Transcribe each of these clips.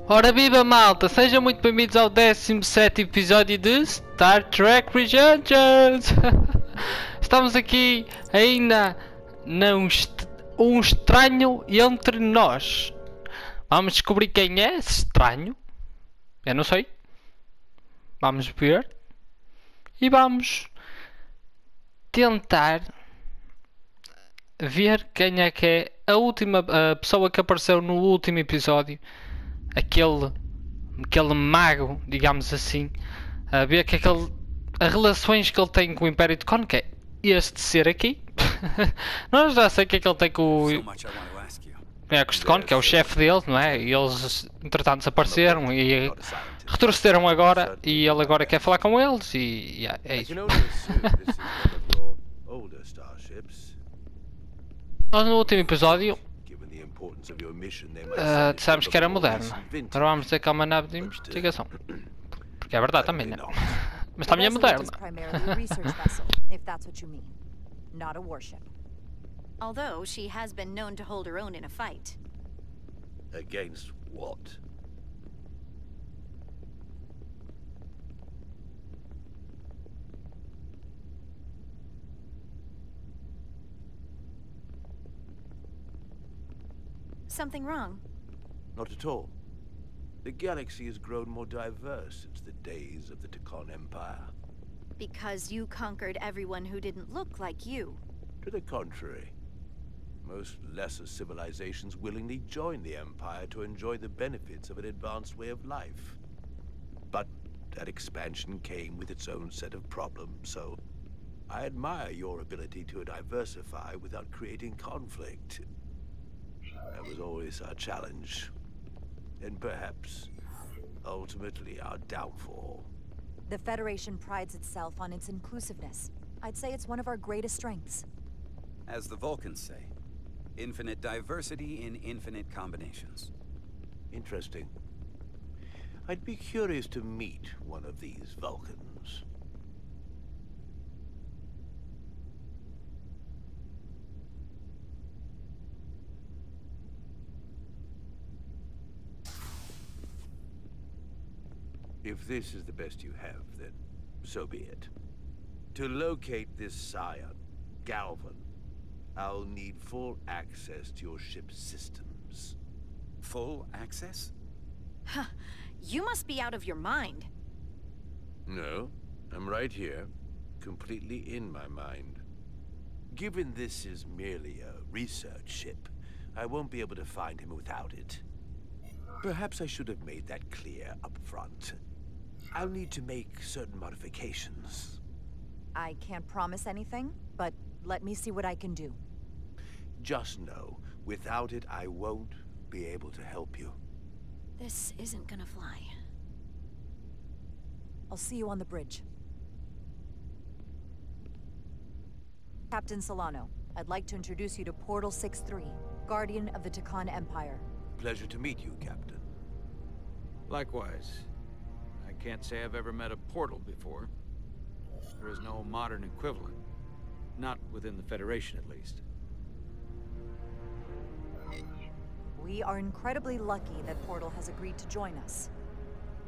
Ora viva malta, sejam muito bem-vindos ao 17º episódio de Star Trek Resurgence. Estamos aqui ainda num um estranho entre nós. Vamos descobrir quem é esse estranho. Eu não sei. Vamos ver. E vamos tentar ver quem é que é a última pessoa que apareceu no último episódio. Aquele mago, digamos assim, a ver que as relações que ele tem com o Império de Con, que é este ser aqui. Nós já sei que é que ele tem com o Con, que é o chefe dele, não é? E eles entretanto desapareceram e retrocederam agora e ele agora quer falar com eles e é isso. Nós no último episódio dissemos que era moderna. Agora vamos dizer que é uma nave de investigação. Porque é verdade também, né? Mas também é moderna. Although she has been known to hold her own in a fight. Against what? Something wrong? Not at all. The galaxy has grown more diverse since the days of the Tekon Empire. Because you conquered everyone who didn't look like you. To the contrary. Most lesser civilizations willingly joined the Empire to enjoy the benefits of an advanced way of life. But that expansion came with its own set of problems, so I admire your ability to diversify without creating conflict. That was always our challenge. And perhaps, ultimately, our downfall. The Federation prides itself on its inclusiveness. I'd say it's one of our greatest strengths. As the Vulcans say, infinite diversity in infinite combinations. Interesting. I'd be curious to meet one of these Vulcans. If this is the best you have, then so be it. To locate this scion, Galvan, I'll need full access to your ship's systems. Full access? Huh. You must be out of your mind. No, I'm right here, completely in my mind. Given this is merely a research ship, I won't be able to find him without it. Perhaps I should have made that clear up front. I'll need to make certain modifications. I can't promise anything, but let me see what I can do. Just know, without it, I won't be able to help you. This isn't gonna fly. I'll see you on the bridge. Captain Solano, I'd like to introduce you to Portal 6-3, Guardian of the Tekon Empire. Pleasure to meet you, Captain. Likewise. I can't say I've ever met a portal before. There is no modern equivalent. Not within the Federation, at least. We are incredibly lucky that Portal has agreed to join us.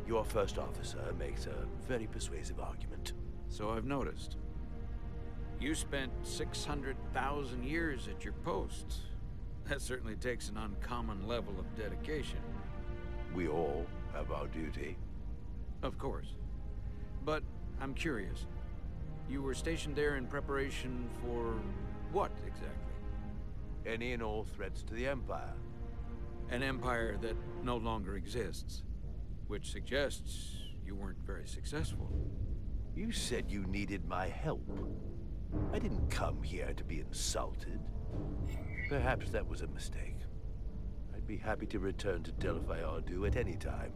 Your first officer makes a very persuasive argument. So I've noticed. You spent 600,000 years at your post. That certainly takes an uncommon level of dedication. We all have our duty. Of course. But I'm curious. You were stationed there in preparation for what, exactly? Any and all threats to the Empire. An empire that no longer exists. Which suggests you weren't very successful. You said you needed my help. I didn't come here to be insulted. Perhaps that was a mistake. I'd be happy to return to Delphi Ardu at any time.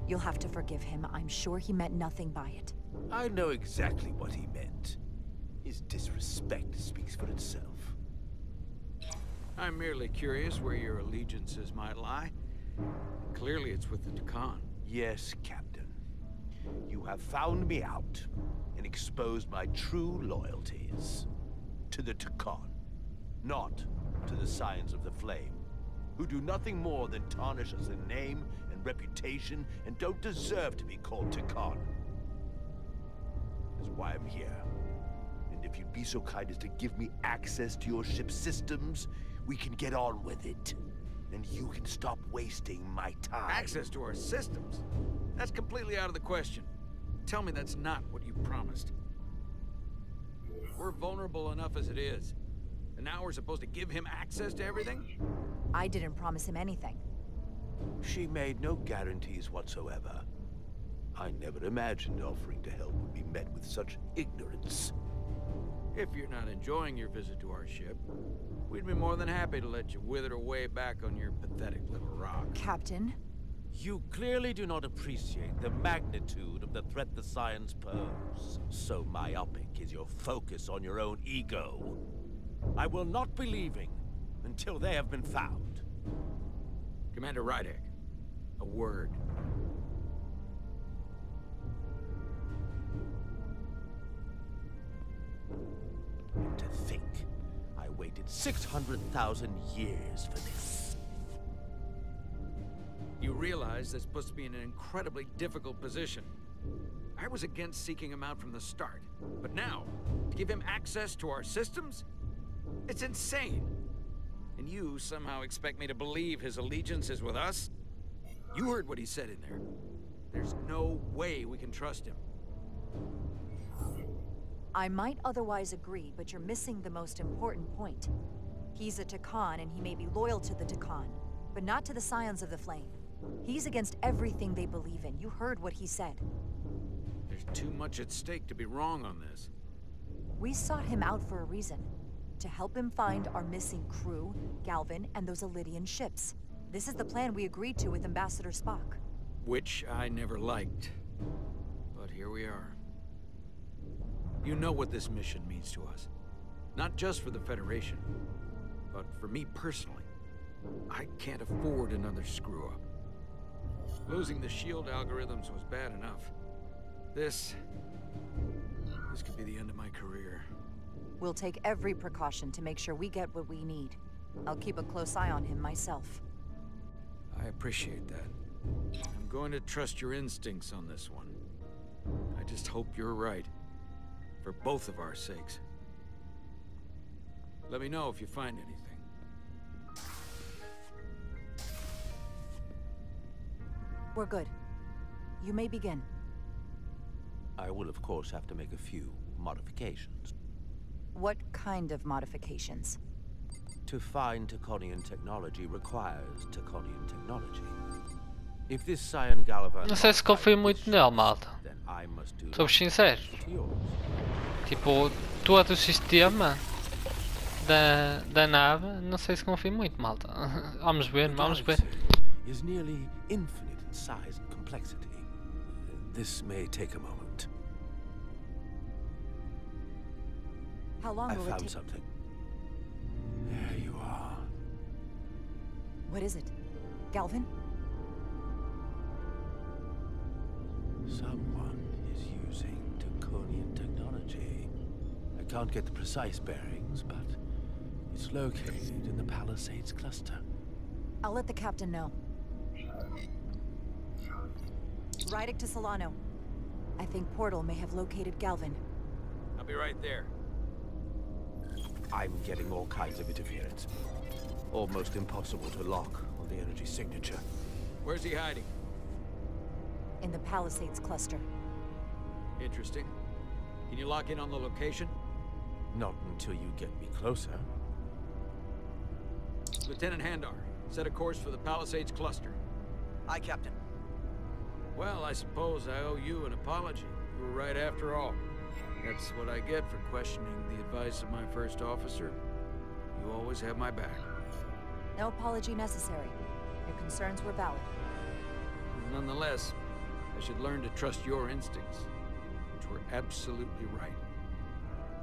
You'll have to forgive him. I'm sure he meant nothing by it. I know exactly what he meant. His disrespect speaks for itself. I'm merely curious where your allegiances might lie. Clearly it's with the Tekon. Yes, Captain. You have found me out and exposed my true loyalties. To the Tekon, not to the Scions of the Flame. who do nothing more than tarnish us in name and reputation and don't deserve to be called Takan. That's why I'm here. And if you'd be so kind as to give me access to your ship's systems, we can get on with it. And you can stop wasting my time. Access to our systems? That's completely out of the question. Tell me that's not what you promised. We're vulnerable enough as it is. And now we're supposed to give him access to everything? I didn't promise him anything. She made no guarantees whatsoever. I never imagined offering to help would be met with such ignorance. If you're not enjoying your visit to our ship, we'd be more than happy to let you wither away back on your pathetic little rock. Captain? You clearly do not appreciate the magnitude of the threat the Scions pose. So myopic is your focus on your own ego. I will not be leaving until they have been found. Commander Rydek, a word. To think, I waited 600,000 years for this. You realize this puts me in an incredibly difficult position. I was against seeking him out from the start, but now, to give him access to our systems? It's insane. And you somehow expect me to believe his allegiance is with us? You heard what he said in there. There's no way we can trust him. I might otherwise agree, but you're missing the most important point. He's a Takan, and he may be loyal to the Takan, but not to the Scions of the Flame. He's against everything they believe in. You heard what he said. There's too much at stake to be wrong on this. We sought him out for a reason. To help him find our missing crew, Galvin, and those Elydian ships. This is the plan we agreed to with Ambassador Spock. Which I never liked. But here we are. You know what this mission means to us. Not just for the Federation, but for me personally. I can't afford another screw-up. Losing the shield algorithms was bad enough. This could be the end of my career. We'll take every precaution to make sure we get what we need. I'll keep a close eye on him myself. I appreciate that. I'm going to trust your instincts on this one. I just hope you're right. For both of our sakes. Let me know if you find anything. We're good. You may begin. I will, of course, have to make a few modifications. What kind of modifications? To find Taconian technology requires Taconian technology. If this Scion Gallivan... Não sei se confio muito nele, malta. then I must do Sou sincero. to yours. Tipo, todo o sistema da nave, não sei se confio muito, malta. Vamos ver, vamos ver. Is nearly infinite in size and complexity. This may take a moment. How long I will it found take? something. There you are. What is it? Galvin? Someone is using Taconian technology. I can't get the precise bearings, but it's located in the Palisades cluster. I'll let the captain know. Rydek to Solano. I think Portal may have located Galvin. I'll be right there. I'm getting all kinds of interference. Almost impossible to lock on the energy signature. Where's he hiding? In the Palisades cluster. Interesting. Can you lock in on the location? Not until you get me closer. Lieutenant Handar, set a course for the Palisades cluster. Aye, Captain. Well, I suppose I owe you an apology. You were right after all. That's what I get for questioning the advice of my first officer. You always have my back. No apology necessary. Your concerns were valid. Nonetheless, I should learn to trust your instincts, which were absolutely right.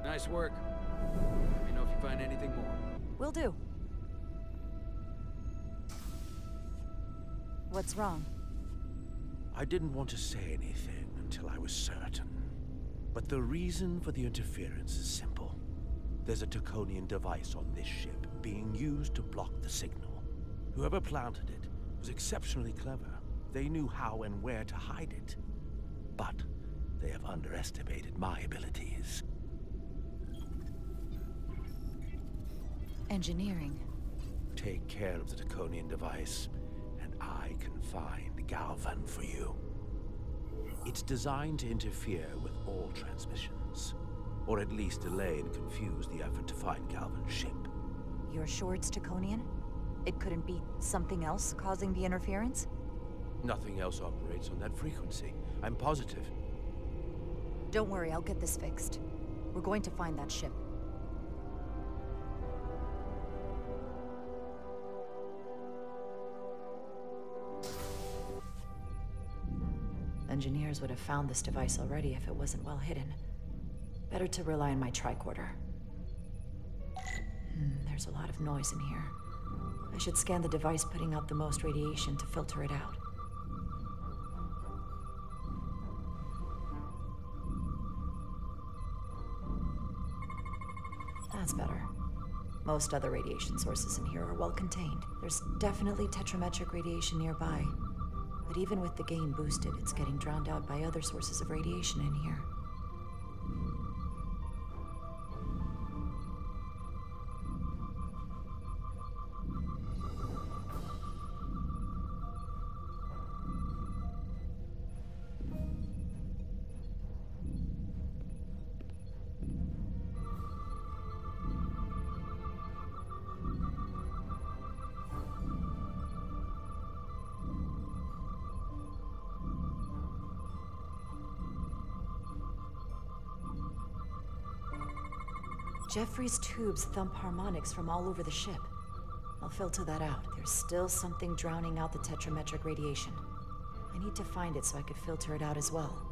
Nice work. Let me know if you find anything more. Will do. What's wrong? I didn't want to say anything until I was certain. But the reason for the interference is simple. There's a Taconian device on this ship being used to block the signal. Whoever planted it was exceptionally clever. They knew how and where to hide it. But they have underestimated my abilities. Engineering. Take care of the Draconian device, and I can find Galvan for you. It's designed to interfere with all transmissions, or at least delay and confuse the effort to find Galvan's ship. You're sure it's Draconian? It couldn't be something else causing the interference? Nothing else operates on that frequency. I'm positive. Don't worry, I'll get this fixed. We're going to find that ship. Engineers would have found this device already if it wasn't well hidden. Better to rely on my tricorder. There's a lot of noise in here. I should scan the device putting out the most radiation to filter it out. That's better. Most other radiation sources in here are well contained. There's definitely tetrametric radiation nearby. But even with the gain boosted, it's getting drowned out by other sources of radiation in here. Jeffrey's tubes thump harmonics from all over the ship. I'll filter that out. There's still something drowning out the tetrametric radiation. I need to find it so I could filter it out as well.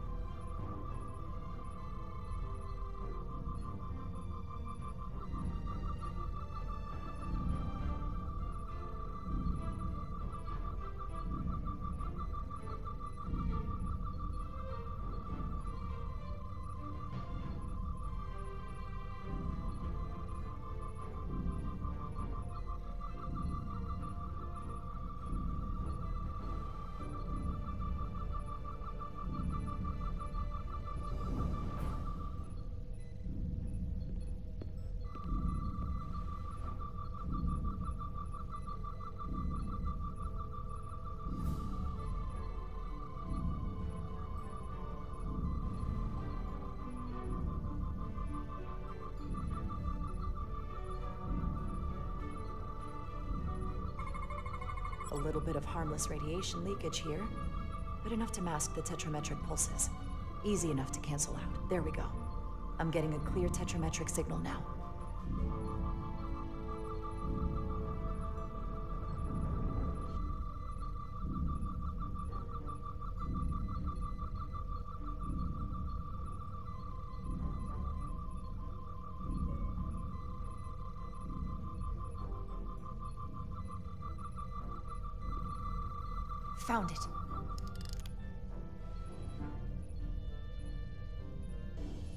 A little bit of harmless radiation leakage here, but enough to mask the tetrametric pulses. Easy enough to cancel out. There we go. I'm getting a clear tetrametric signal now. Found it.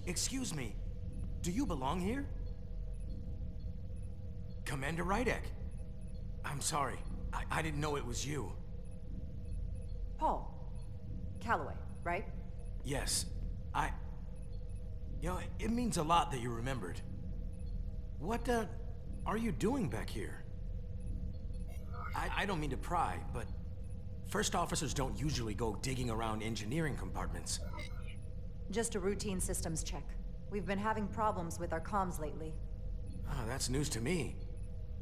Excuse me, do you belong here? Commander Rydek. I'm sorry, I didn't know it was you. Paul. Calloway, right? Yes, You know, it means a lot that you remembered. What, are you doing back here? I don't mean to pry, but first officers don't usually go digging around engineering compartments. Just a routine systems check. We've been having problems with our comms lately. Oh, that's news to me.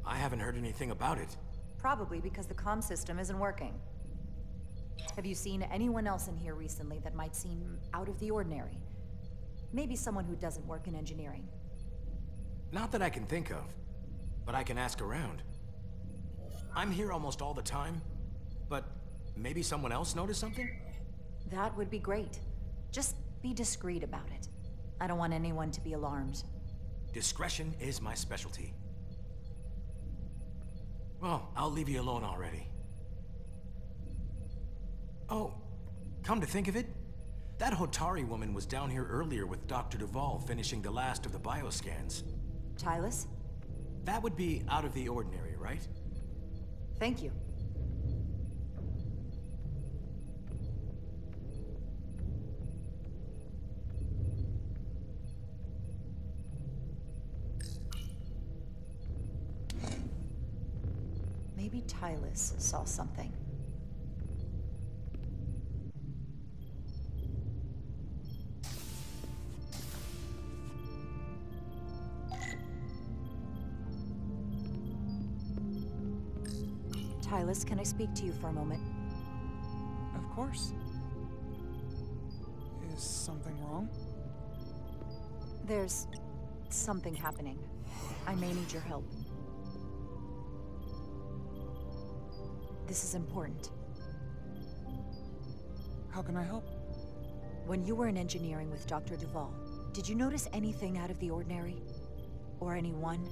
I haven't heard anything about it. Probably because the comm system isn't working. Have you seen anyone else in here recently that might seem out of the ordinary? Maybe someone who doesn't work in engineering. Not that I can think of, but I can ask around. I'm here almost all the time, but maybe someone else noticed something? That would be great. Just be discreet about it. I don't want anyone to be alarmed. Discretion is my specialty. Well, I'll leave you alone already. Oh, come to think of it, that Hotari woman was down here earlier with Dr. Duvall finishing the last of the bioscans. Tylus? That would be out of the ordinary, right? Thank you. Maybe Tylus saw something. Tylus, can I speak to you for a moment? Of course. Is something wrong? There's something happening. I may need your help. This is important. How can I help? When you were in engineering with Dr. Duval, did you notice anything out of the ordinary? Or anyone?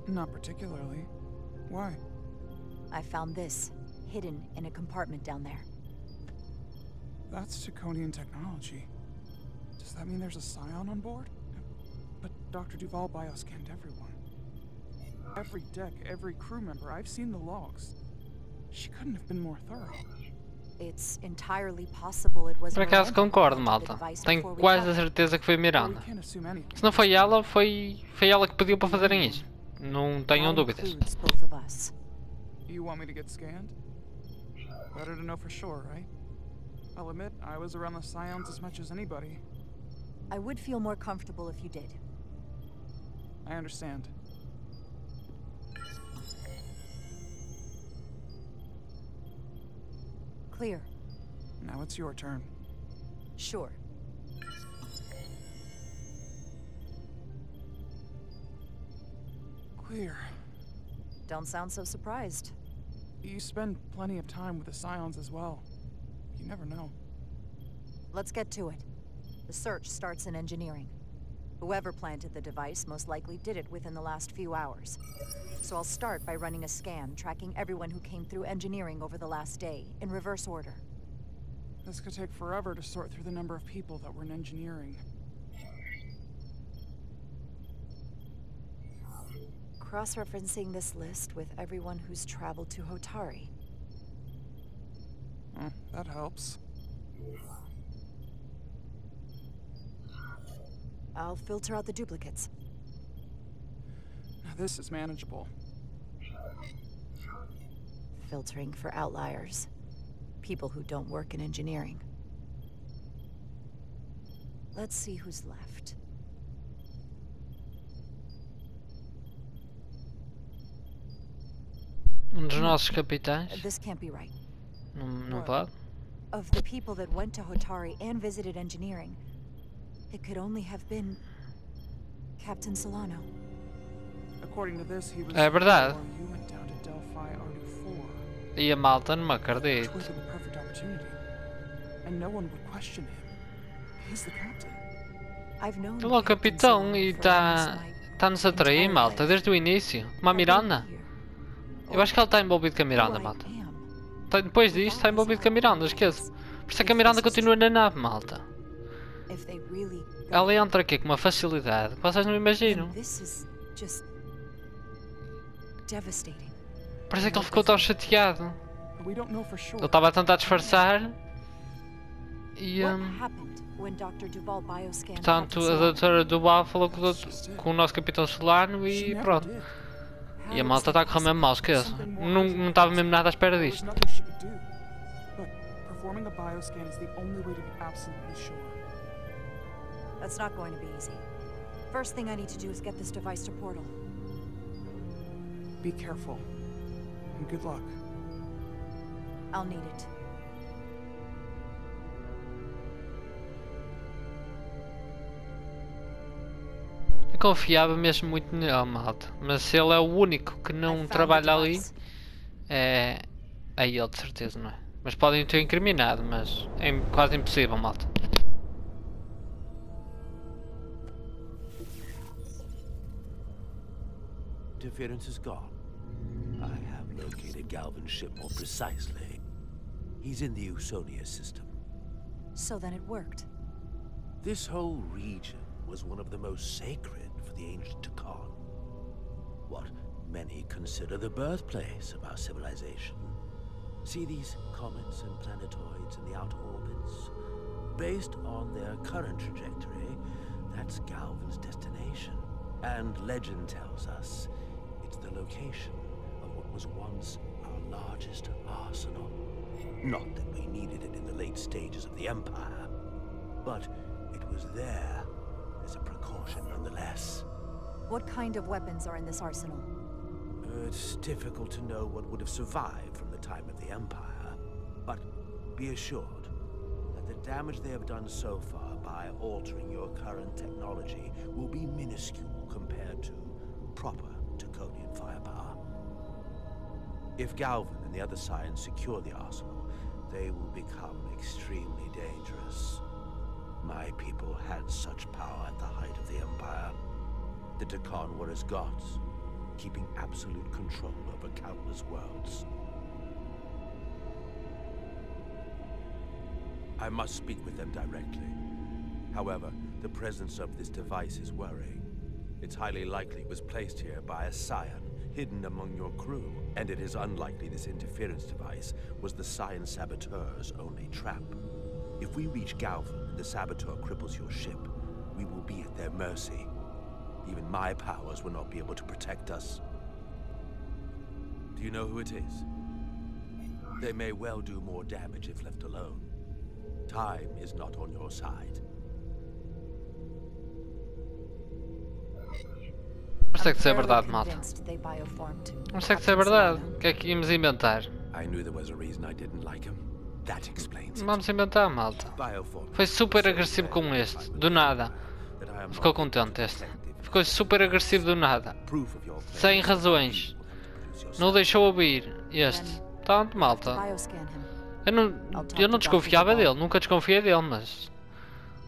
Not particularly. Why? I found this, hidden in a compartment down there. That's Taconian technology. Does that mean there's a scion on board? But Dr. Duval bioscanned everyone. Every deck, every crew member, I've seen the logs. She couldn't have been more thorough. It's entirely possible it was Por acaso Miranda who concordo, planted the malta. device Tenho before we quase a traveled. certeza que foi We Miranda. can't assume anything. Se não foi ela, foi ela que pediu para fazerem isso. Não tenham That dúvidas. includes both of us. You want me to get scanned? Better to know for sure, right? I'll admit, I was around the scions as much as anybody. I would feel more comfortable if you did. I understand. Clear. Now it's your turn. Sure. Clear. Don't sound so surprised. You spend plenty of time with the scions as well. You never know. Let's get to it. The search starts in engineering. Whoever planted the device most likely did it within the last few hours. So I'll start by running a scan, tracking everyone who came through engineering over the last day, in reverse order. This could take forever to sort through the number of people that were in engineering. Cross-referencing this list with everyone who's traveled to Hotari. That helps. I'll filter out the duplicates. Now this is manageable. Filtering for outliers. People who don't work in engineering. Let's see who's left. Dos nossos capitães. This can't be right. Não pode? Of the people that went to Hotari and visited engineering, it could only have been Captain Solano. According to this, he was É verdade. before you went down to Delphi RU4. E a malta não me Which acredito. would have been the perfect opportunity. And no one would question him. He's the captain. I've known Ele é o Captain capitão Solano e for almost my está-nos a trair, entire malta, life. desde o início. Como a How Miranda. did he hear? Eu acho que ele está envolvido com a Miranda, Who I malta. am. Depois disto, está envolvido com a Miranda, esqueça. Por isso é que a Miranda continua na nave, malta. If they really got Ela it, entra aqui com uma facilidade que vocês não imaginam. then this is just devastating. Parece que ele ficou tão chateado. We don't know for sure. Ele estava a tentar disfarçar. E, What happened when Dr. Duval bioscanned portanto, Captain a Solano? doutora Duval falou com o nosso capitão Solano She e never pronto. did. E a malta está a correr mesmo mal, esqueça. Não estava mesmo nada à espera There was disto. nothing she could do. But performing a bioscan is the only way to be absolutely sure. That's not going to be easy. First thing I need to do is get this device to Portal. Be careful. And good luck. I'll need it. Eu confiava mesmo muito nele, malta. Mas se ele é o único que I não found trabalha the ali, device. é ele de certeza, não é? Mas podem o ter incriminado, mas é quase impossível, malta. Interference is gone. I have located Galvin's ship more precisely. He's in the Usonia system. So then it worked. This whole region was one of the most sacred for the ancient Takan. What many consider the birthplace of our civilization. See these comets and planetoids in the outer orbits? Based on their current trajectory, that's Galvan's destination. And legend tells us it's the location of what was once our largest arsenal. Not that we needed it in the late stages of the Empire, but it was there as a precaution nonetheless. What kind of weapons are in this arsenal? It's difficult to know what would have survived from the time of the Empire, but be assured that the damage they have done so far by altering your current technology will be minuscule compared to proper Draconian firepower. If Galvan and the other Scions secure the arsenal, they will become extremely dangerous. My people had such power at the height of the Empire. The Dakan were as gods, keeping absolute control over countless worlds. I must speak with them directly. However, the presence of this device is worrying. It's highly likely it was placed here by a Scion, hidden among your crew, and it is unlikely this interference device was the Scion Saboteur's only trap. If we reach Galvan and the Saboteur cripples your ship, we will be at their mercy. Even my powers will not be able to protect us. Do you know who it is? They may well do more damage if left alone. Time is not on your side. Mas tem que ser verdade, malta. Mas tem que ser verdade. O que é que íamos inventar? I knew there was a reason I didn't like him. That explains it. Vamos inventar, malta. Foi super agressivo com este, do nada. Ficou contente este. Ficou super agressivo do nada. Sem razões. Não o deixou ouvir. Este. Tanto, malta. Eu não desconfiava dele. Nunca desconfiei dele, mas...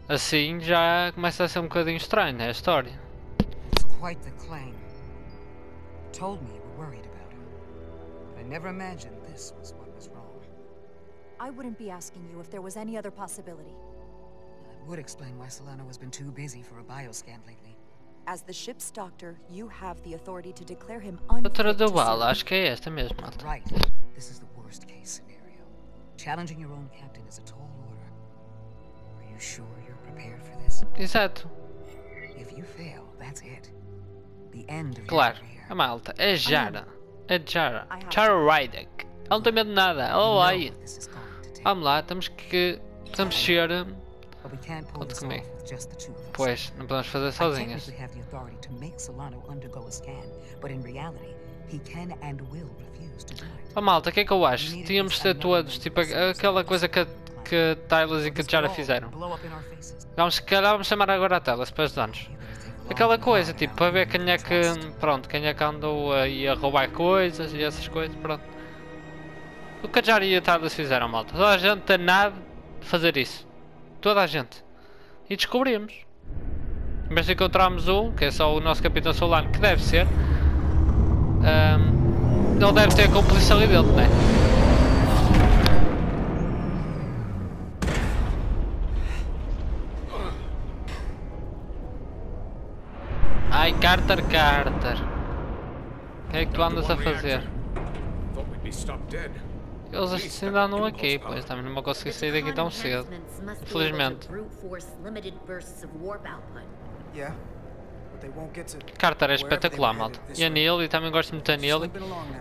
assim já começa a ser um bocadinho estranho, né, a história. Quite the claim. Told me you were worried about him. But I never imagined this was what was wrong. I wouldn't be asking you if there was any other possibility. That would explain why Solano has been too busy for a bioscan lately. As the ship's doctor, you have the authority to declare him Outra unfit do to Val, serve. acho que é esta mesmo, malta. Right. This is the worst case scenario. Challenging your own captain is a tall order. Are you sure you're prepared for this? Exato. If you fail, that's it. The end of Claro, your career. a malta. É Jara. É Jara. Jara Rydek. Ela não tem medo de nada. Ela vai. Vamos lá, temos que ser... But we can't pull Conta this comigo. off with just the two of us. Pois, não podemos fazer I sozinhas. technically have the authority to make Solano undergo a scan, but in reality, he can and will refuse to do it. Oh, malta, o que é que eu acho? Tínhamos de ser todos, tipo aquela coisa que a Tyler e que a Jara fizeram. Blow up in our faces. Se calhar vamos chamar agora a Tyler, depois de anos. Aquela coisa, tipo, para ver quem é que, pronto, quem é que andou aí a roubar coisas e essas coisas, pronto. O que a Jara e a Tyler fizeram, malta. Toda a gente tem nada de fazer isso. Toda a gente. E descobrimos. Mas encontramos um, que é só o nosso Capitão Solano, que deve ser. Ele deve ter a cúmplice ali dentro, não é? Ai, Carter. O que é que tu andas a fazer? Eles ainda andam aqui, pois também não vou conseguir sair daqui tão cedo. Infelizmente. Yeah, but they won't get to Carter é espetacular, malta. E a Neely, também gosto muito da Neely.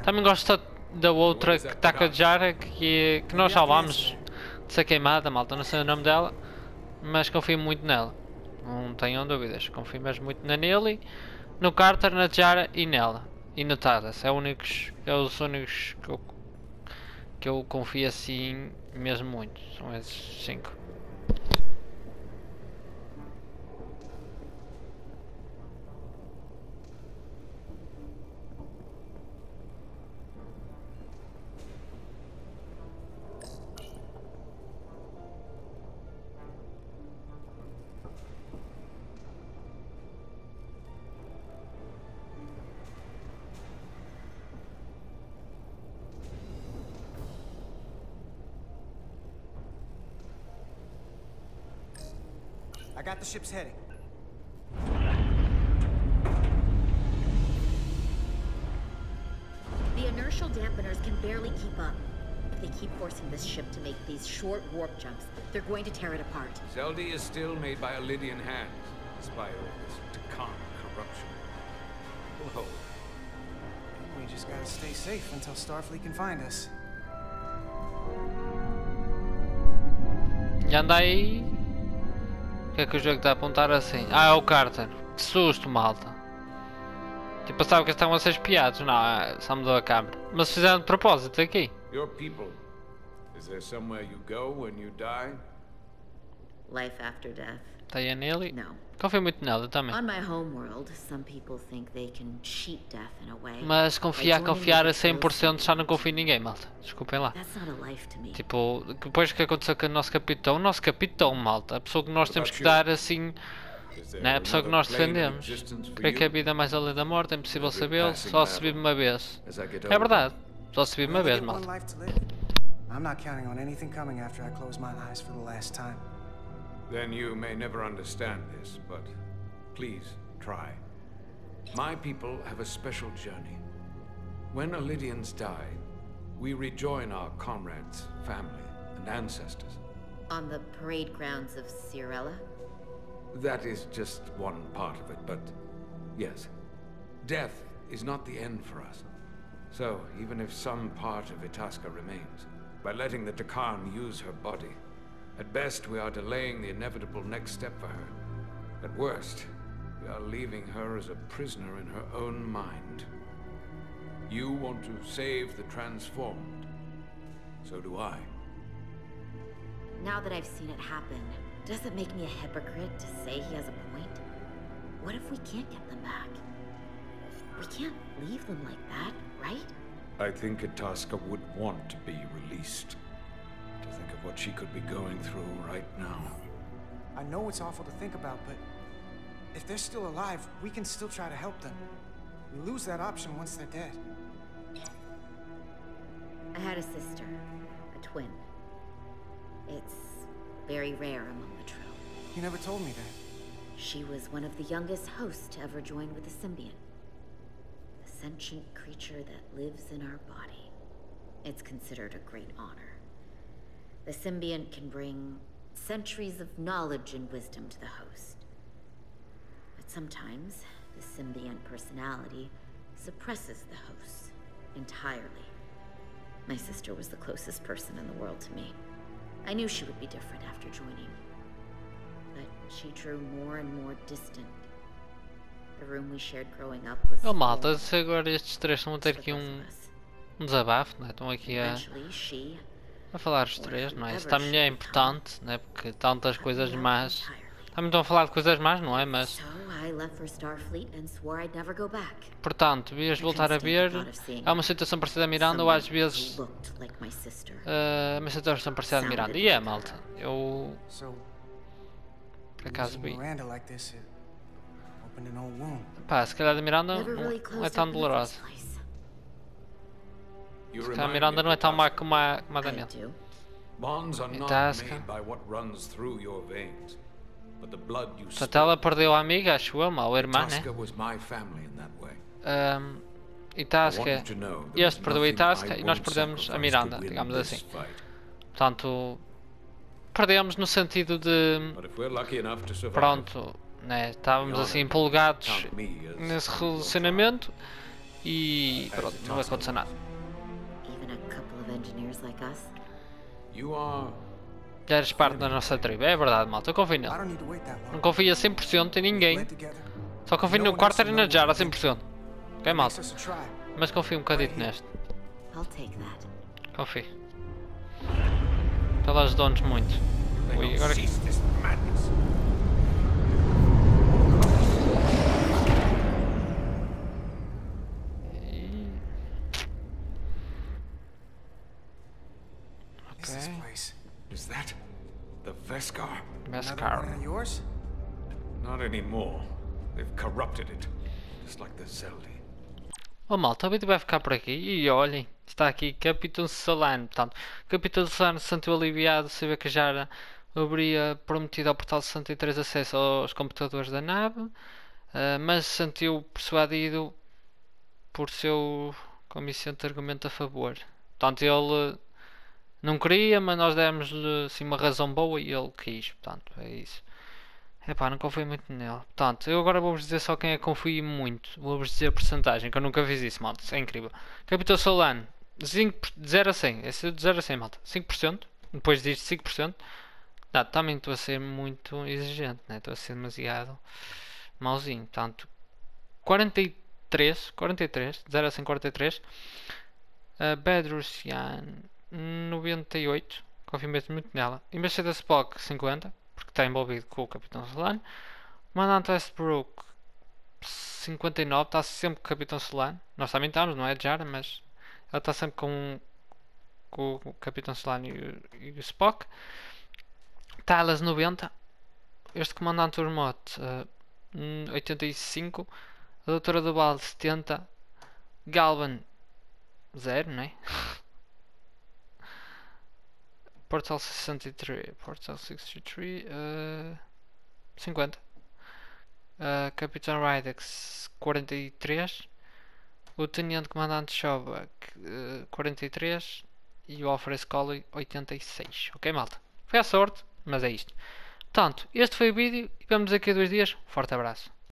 Também gosto da outra que está com a Jara, que nós salvámos de ser queimada, malta. Não sei o nome dela, mas confio muito nela. Não tenham dúvidas. Confio mesmo muito na Neely, no Carter, na Jara e nela. E no Tyler. É os únicos que eu confio assim mesmo muito. São esses 5. I got the ship's heading. dampeners can barely keep up. If they keep forcing this ship to make these short warp jumps, they're going to tear it apart. Zeldy is still made by a Lydian hand, despite all this Takan corruption. Whoa. We just gotta stay safe until Starfleet can find us. E anda aí. O que é que o jogo está a apontar assim? Ah, é o Carter. Que susto, malta. Tipo, pensava que estavam a ser espiados. Não, só mudou a câmera. Mas fizeram de propósito aqui. Your people. Is there somewhere you go when you die? Life after death? Está aí nele? No. Confio muito nela também. On my homeworld, some people think they can cheat death in a way. Mas confiar a 100% já não confio em ninguém, malta. Desculpem lá. That's not a life to me. Tipo, depois que aconteceu com o nosso capitão, malta, a pessoa que nós temos que dar assim, né? A pessoa que nós defendemos. Creio que a vida é mais além da morte, é impossível sabê-lo, só se vive uma vez. É verdade, só se vive uma vez, malta. I'm not counting on anything coming after I close my eyes for the last time. Then you may never understand this, but please try. My people have a special journey. When Lydians die, we rejoin our comrades, family, and ancestors. On the parade grounds of Cirella? That is just one part of it, but yes. Death is not the end for us. So, even if some part of Itasca remains, by letting the Takan use her body, at best we are delaying the inevitable next step for her. At worst, we are leaving her as a prisoner in her own mind. You want to save the transformed. So do I. Now that I've seen it happen, does it make me a hypocrite to say he has a point? What if we can't get them back? We can't leave them like that, right? I think Itasca would want to be released. To think of what she could be going through right now. I know it's awful to think about, but if they're still alive, we can still try to help them. We lose that option once they're dead. I had a sister, a twin. It's very rare among the Trill. You never told me that. She was one of the youngest hosts to ever join with the symbiont. The sentient creature that lives in our body. It's considered a great honor. The symbiont can bring centuries of knowledge and wisdom to the host. But sometimes, the symbiont personality suppresses the host entirely. My sister was the closest person in the world to me. I knew she would be different after joining. But she drew more and more distant. The room we shared growing up was Oh, malta, se agora estes três vão ter aqui desabafo, né? Estão aqui a falar os três, não é? Isso também é importante, né? Porque tantas coisas más. Também estão a falar de coisas más, não é? Mas portanto, devias voltar a ver. É uma situação parecida a Miranda, ou às vezes uma situação parecida a Miranda. E é, malta. Eu por acaso vi. Pá, se calhar a Miranda não é tão dolorosa. Se calhar a Miranda não é tão má como a Daniel. Itasca. Portanto, ela perdeu a amiga, acho eu, ou a irmã, né? Itasca, este perdeu a Itasca e nós perdemos a Miranda, digamos assim. Portanto, perdemos no sentido de... Pronto, né? Estávamos assim empolgados nesse relacionamento e pronto, não vai acontecer nada. Já eres parte da nossa tribo, é verdade, malta, eu confio nele. Não confio a 100% em ninguém. Só confio no Carter e na Jar a 100%. Ok, malta? Mas confio um bocadito neste. Confio. Ela ajudou-nos muito. Ui, agora aqui. Is that the Veskar? Veskar. Yours? Not anymore. They've corrupted it, just like the Zeldi. Oh, malta, o vídeo vai ficar por aqui. E olhem, está aqui Capitão Solano. Portanto, Capitão Solano se sentiu aliviado de saber que já haveria prometido ao Portal 63 acesso aos computadores da nave, mas se sentiu persuadido por seu Convincente argumento a favor. Portanto, ele não queria, mas nós demos-lhe assim, uma razão boa e ele quis. Portanto, é isso. Epá, não confio muito nele. Portanto, eu agora vou-vos dizer só quem é que confio muito. Vou-vos dizer a porcentagem, que eu nunca fiz isso, malta. Isso é incrível. Capitão Solano, 5, de 0 a 100. Esse é de 0 a 100, malta. 5%. Depois disto, 5%. Não, também estou a ser muito exigente, né? Estou a ser demasiado mauzinho. Portanto, 43, de 0 a 100, 43. Bedrusian, 98. Confio mesmo muito nela. Embaixador Spock, 50. Porque está envolvido com o Capitão Solano. Comandante Westbrook, 59. Está sempre com o Capitão Solano. Nós também estamos, não é, Jara? Mas ela está sempre com o Capitão Solano e o Spock. Talas, 90. Este Comandante Ormote, 85. A Doutora do Balde, 70. Galvan, 0, não é? Portal 63. Portal 63. 50. Capitão Rydex, 43. O Tenente Comandante Shobak, 43. E o Alfred Scully, 86. Ok, malta? Foi a sorte, mas é isto. Portanto, este foi o vídeo e vemos daqui a 2 dias. Forte abraço.